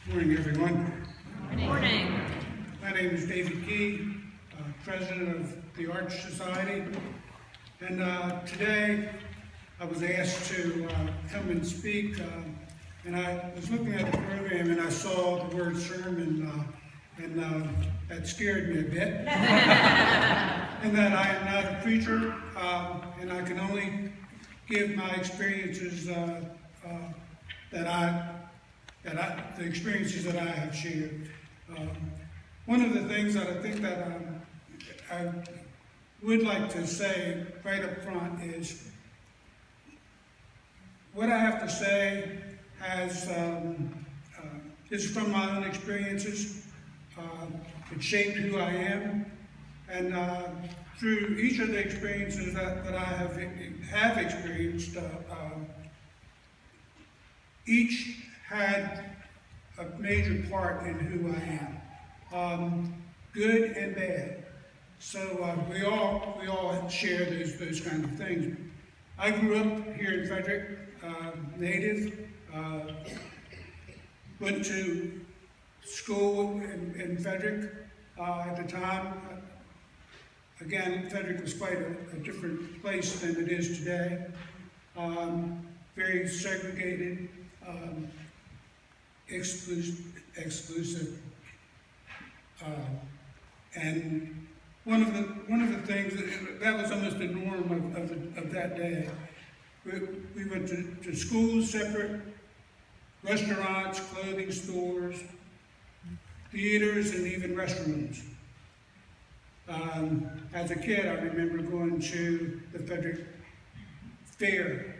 Morning, everyone. Morning. My name is David Key, President of the Arch Society. And today I was asked to come and speak. And I was looking at the program and I saw the word sermon, and that scared me a bit. And that I am not a preacher, and I can only give my experiences the experiences that I have shared. One of the things that I think that I would like to say right up front is what I have to say is from my own experiences. It shaped who I am, and through each of the experiences that I have experienced, each had a major part in who I am, good and bad. So we all share those kind of things. I grew up here in Frederick, native. Went to school in Frederick at the time. Again, Frederick was quite a different place than it is today. Very segregated, exclusive, and one of the things that was almost the norm of that day. We went to schools separate, restaurants, clothing stores, theaters, and even restrooms. As a kid, I remember going to the Frederick Fair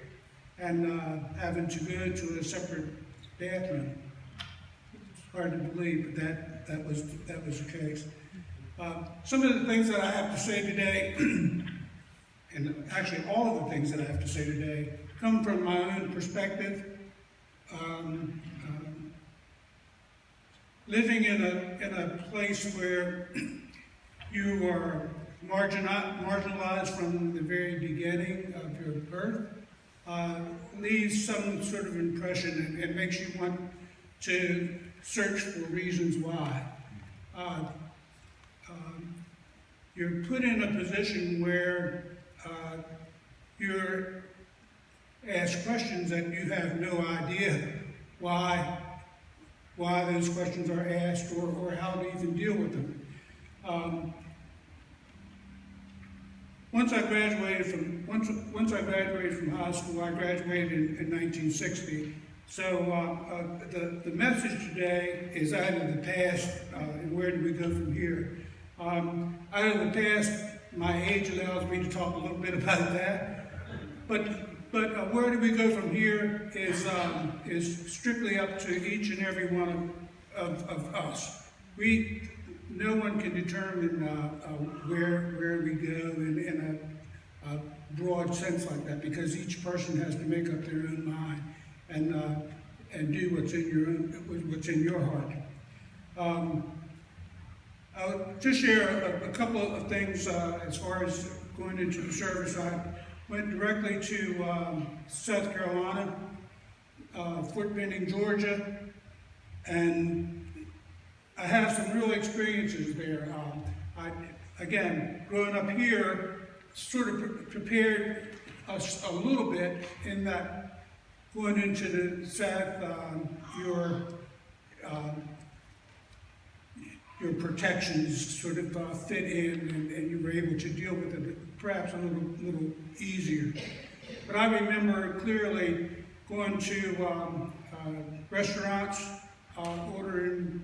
and having to go to a separate bathroom. It's hard to believe, but that was the case. Some of the things that I have to say today, and actually all of the things that I have to say today, come from my own perspective. Living in a place where you are marginalized from the very beginning of your birth leaves some sort of impression and makes you want to search for reasons why. You're put in a position where you're asked questions that you have no idea why those questions are asked or how to even deal with them. Once I graduated from high school, I graduated in 1960. So the message today is out of the past, and where do we go from here? Out of the past, my age allows me to talk a little bit about that. But where do we go from here is strictly up to each and every one of us. No one can determine where we go in a broad sense like that, because each person has to make up their own mind and do what's in your heart. I'll just share a couple of things as far as going into the service. I went directly to South Carolina, Fort Benning, Georgia, and I have some real experiences there. Again, growing up here sort of prepared us a little bit in that going into the South, your protections sort of fit in, and you were able to deal with it perhaps a little easier. But I remember clearly going to restaurants, ordering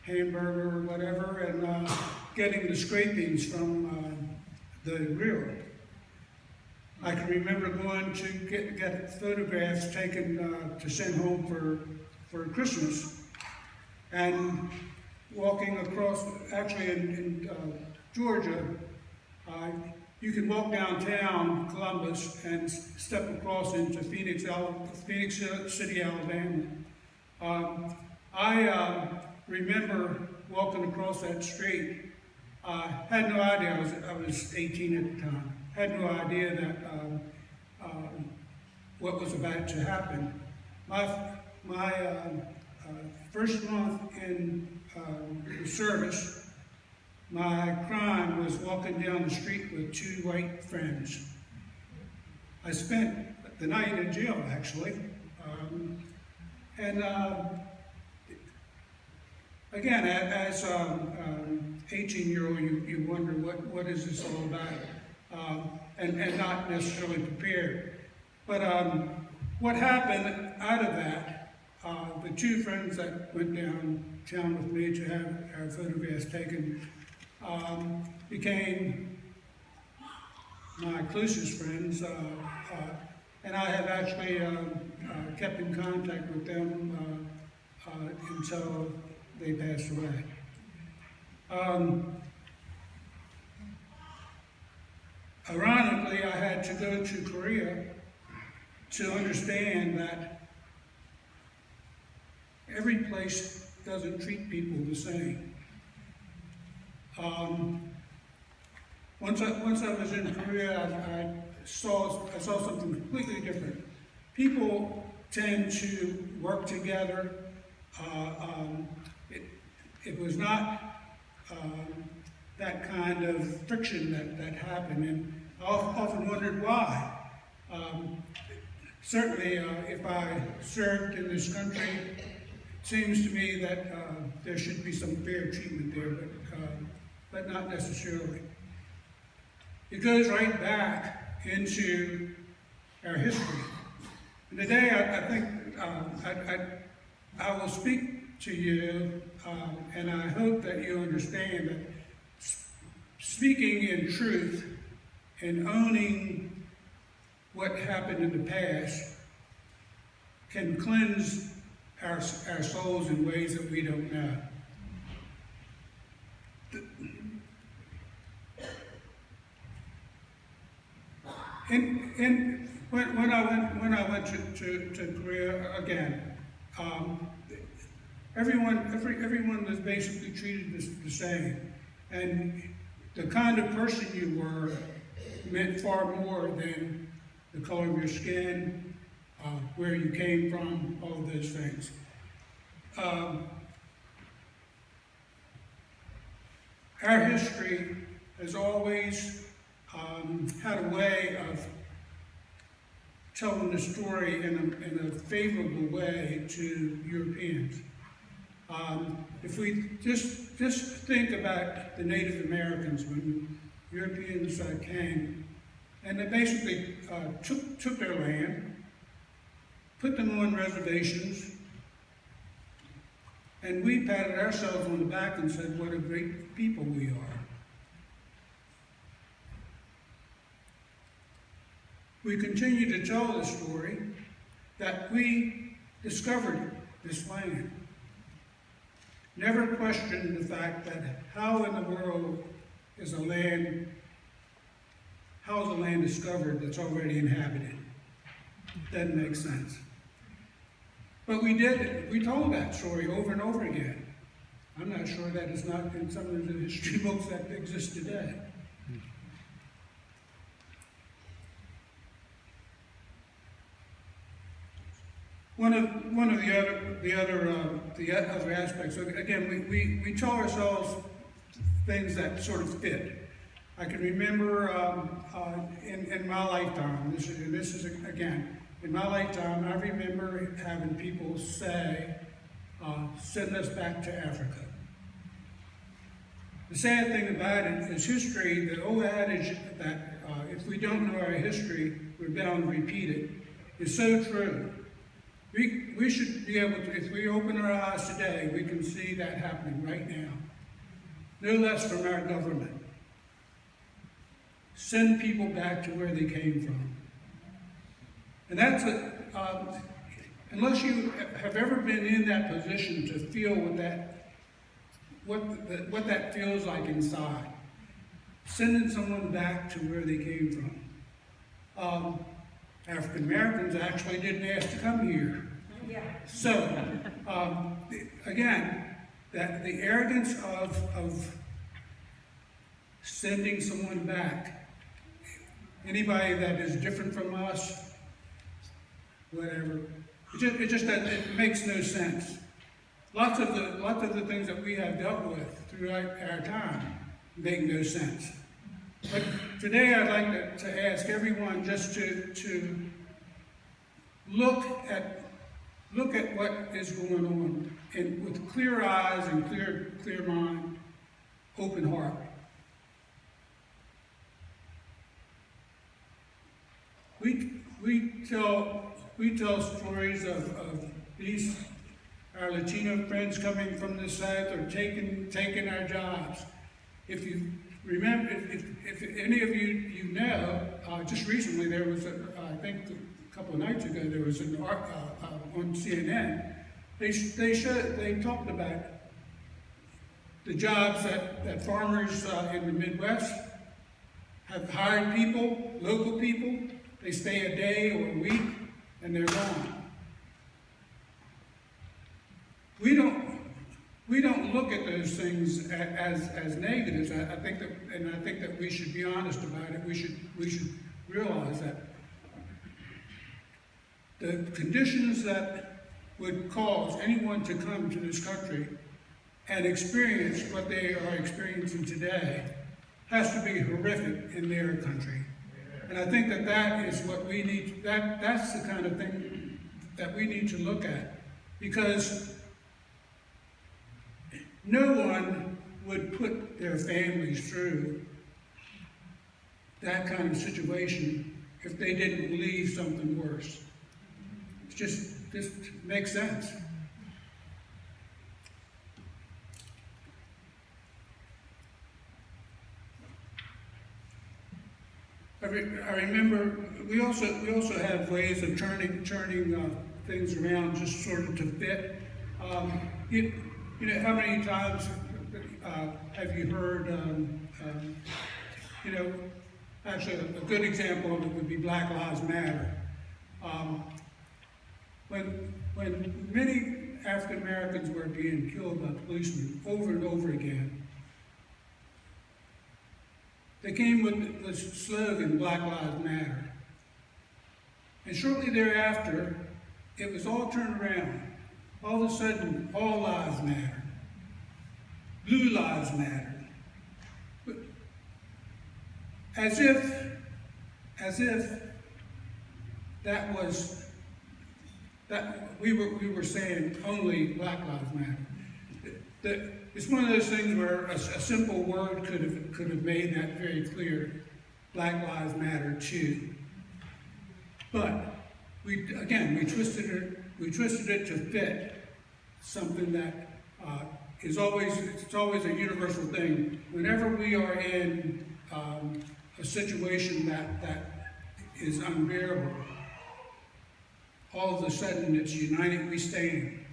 hamburger or whatever, and getting the scrapings from the grill. I can remember going to get photographs taken to send home for Christmas, and walking across, actually in Georgia, you can walk downtown Columbus and step across into Phoenix City, Alabama. I remember walking across that street. Had no idea, I was 18 at the time, had no idea that what was about to happen. My first month in the service, my crime was walking down the street with two white friends. I spent the night in jail, actually. Again, as 18-year-old, you wonder what is this all about, and not necessarily prepared. But what happened out of that, the two friends that went downtown with me to have our photographs taken became my closest friends, and I have actually kept in contact with them until they passed away. Ironically, I had to go to Korea to understand that every place doesn't treat people the same. Once I was in Korea, I saw something completely different. People tend to work together. It was not that kind of friction that happened, and I often wondered why. Certainly, if I served in this country, it seems to me that there should be some fair treatment there, but not necessarily. It goes right back into our history. And today, I think I will speak to you, and I hope that you understand that speaking in truth and owning what happened in the past can cleanse our souls in ways that we don't know. And when I went to Korea again, everyone was basically treated the same, and the kind of person you were meant far more than the color of your skin, where you came from, all of those things. Our history has always had a way of telling the story in a favorable way to Europeans. If we just think about the Native Americans when Europeans came, and they basically took their land, put them on reservations, and we patted ourselves on the back and said, what a great people we are. We continue to tell the story that we discovered this land. Never questioned the fact that how in the world is a land discovered that's already inhabited? Doesn't make sense. But we told that story over and over again. I'm not sure that is not in some of the history books that exist today. One of the other aspects. Again, we tell ourselves things that sort of fit. I can remember in my lifetime. This is again in my lifetime. I remember having people say, "Send us back to Africa." The sad thing about it is history. The old adage that if we don't know our history, we're bound to repeat it is so true. We should be able to, if we open our eyes today, we can see that happening right now. No less from our government. Send people back to where they came from. And that's unless you have ever been in that position to feel what that feels like inside. Sending someone back to where they came from. African Americans actually didn't ask to come here. Yeah. So, again, that the arrogance of sending someone back, anybody that is different from us, whatever, it makes no sense. lots of the things that we have dealt with throughout our time make no sense. But today I'd like to ask everyone just to look at what is going on and with clear eyes and clear mind, open heart. We tell stories of these our Latino friends coming from the South or taking our jobs. If you remember, if any of you know, just recently there was I think a couple of nights ago there was an on CNN. They talked about the jobs that farmers in the Midwest have hired people, local people. They stay a day or a week and they're gone. We don't look at those things as negatives. I think that we should be honest about it. We should realize that the conditions that would cause anyone to come to this country and experience what they are experiencing today has to be horrific in their country. And I think that is what we need. That's the kind of thing that we need to look at, because no one would put their families through that kind of situation if they didn't believe something worse. It just makes sense. I remember we also have ways of turning things around just sort of to fit. You know, how many times have you heard, actually a good example of it would be Black Lives Matter. When many African Americans were being killed by policemen over and over again, they came with the slogan, Black Lives Matter. And shortly thereafter, it was all turned around. All of a sudden, all lives matter. Blue lives matter. But as if that we were saying only Black Lives Matter. It's one of those things where a simple word could have made that very clear. Black Lives Matter too. But we twisted it to fit something that it's always a universal thing. Whenever we are in a situation that is unbearable, all of a sudden it's united we stand.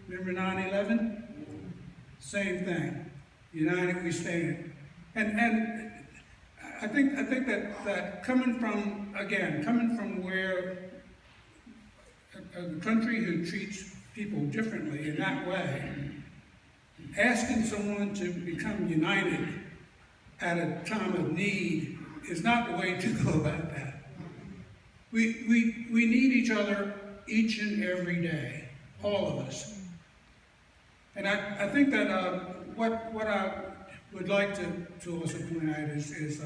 Remember 9/11? Same thing. United we stand. And I think that coming from where a country who treats people differently in that way, asking someone to become united at a time of need is not the way to go about that. We need each other each and every day, all of us. And I think that what I would like to also point out is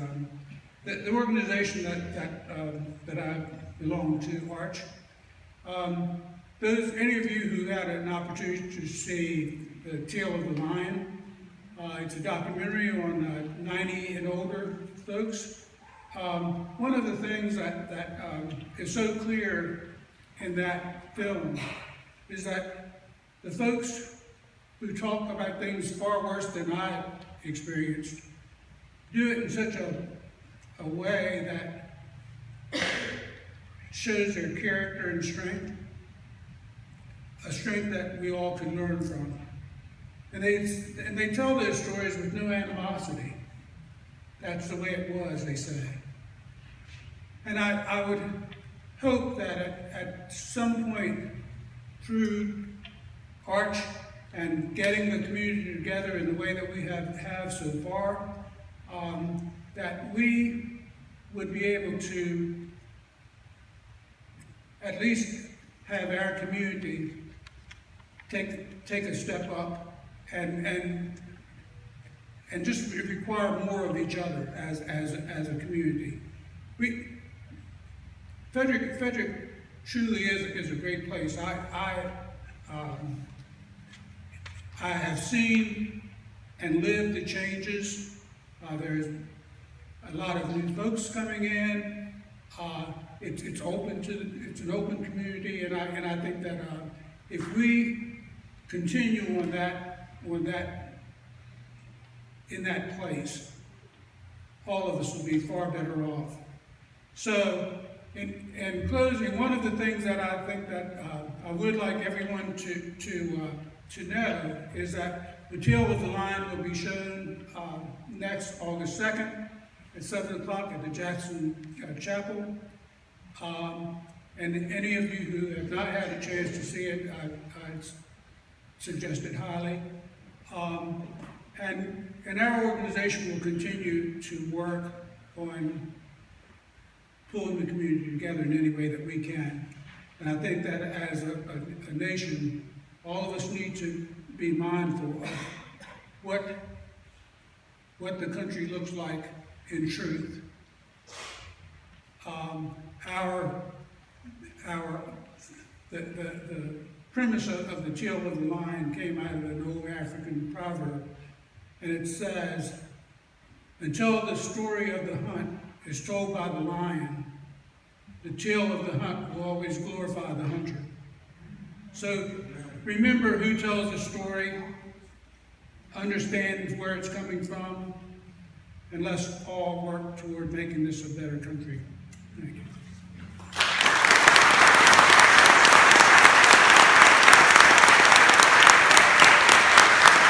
the organization that I belong to, Arch. Any of you who had an opportunity to see The Tale of the Lion, it's a documentary on 90 and older folks. One of the things that is so clear in that film is that the folks who talk about things far worse than I experienced do it in such a way that shows their character and strength, a strength that we all can learn from. And they tell those stories with no animosity. That's the way it was, they say. And I would hope that at some point through Arch and getting the community together in the way that we have so far, that we would be able to at least have our community take a step up and just require more of each other as a community. Frederick truly is a great place. I have seen and lived the changes. There's a lot of new folks coming in. It's an open community, and I think that if we continue on that in that place, all of us will be far better off. So, in closing, one of the things that I think that I would like everyone to know is that the Teal of the Lion will be shown next August 2nd at 7 o'clock at the Jackson Chapel. And any of you who have not had a chance to see it, I suggest it highly. And our organization will continue to work on pulling the community together in any way that we can. And I think that as a nation, all of us need to be mindful of what the country looks like in truth. The premise of the Teal of the Lion came out of an old African proverb, and it says, "Until the story of the hunt is told by the lion, the tale of the hunt will always glorify the hunter." So remember who tells the story, understand where it's coming from, and let's all work toward making this a better country. Thank you.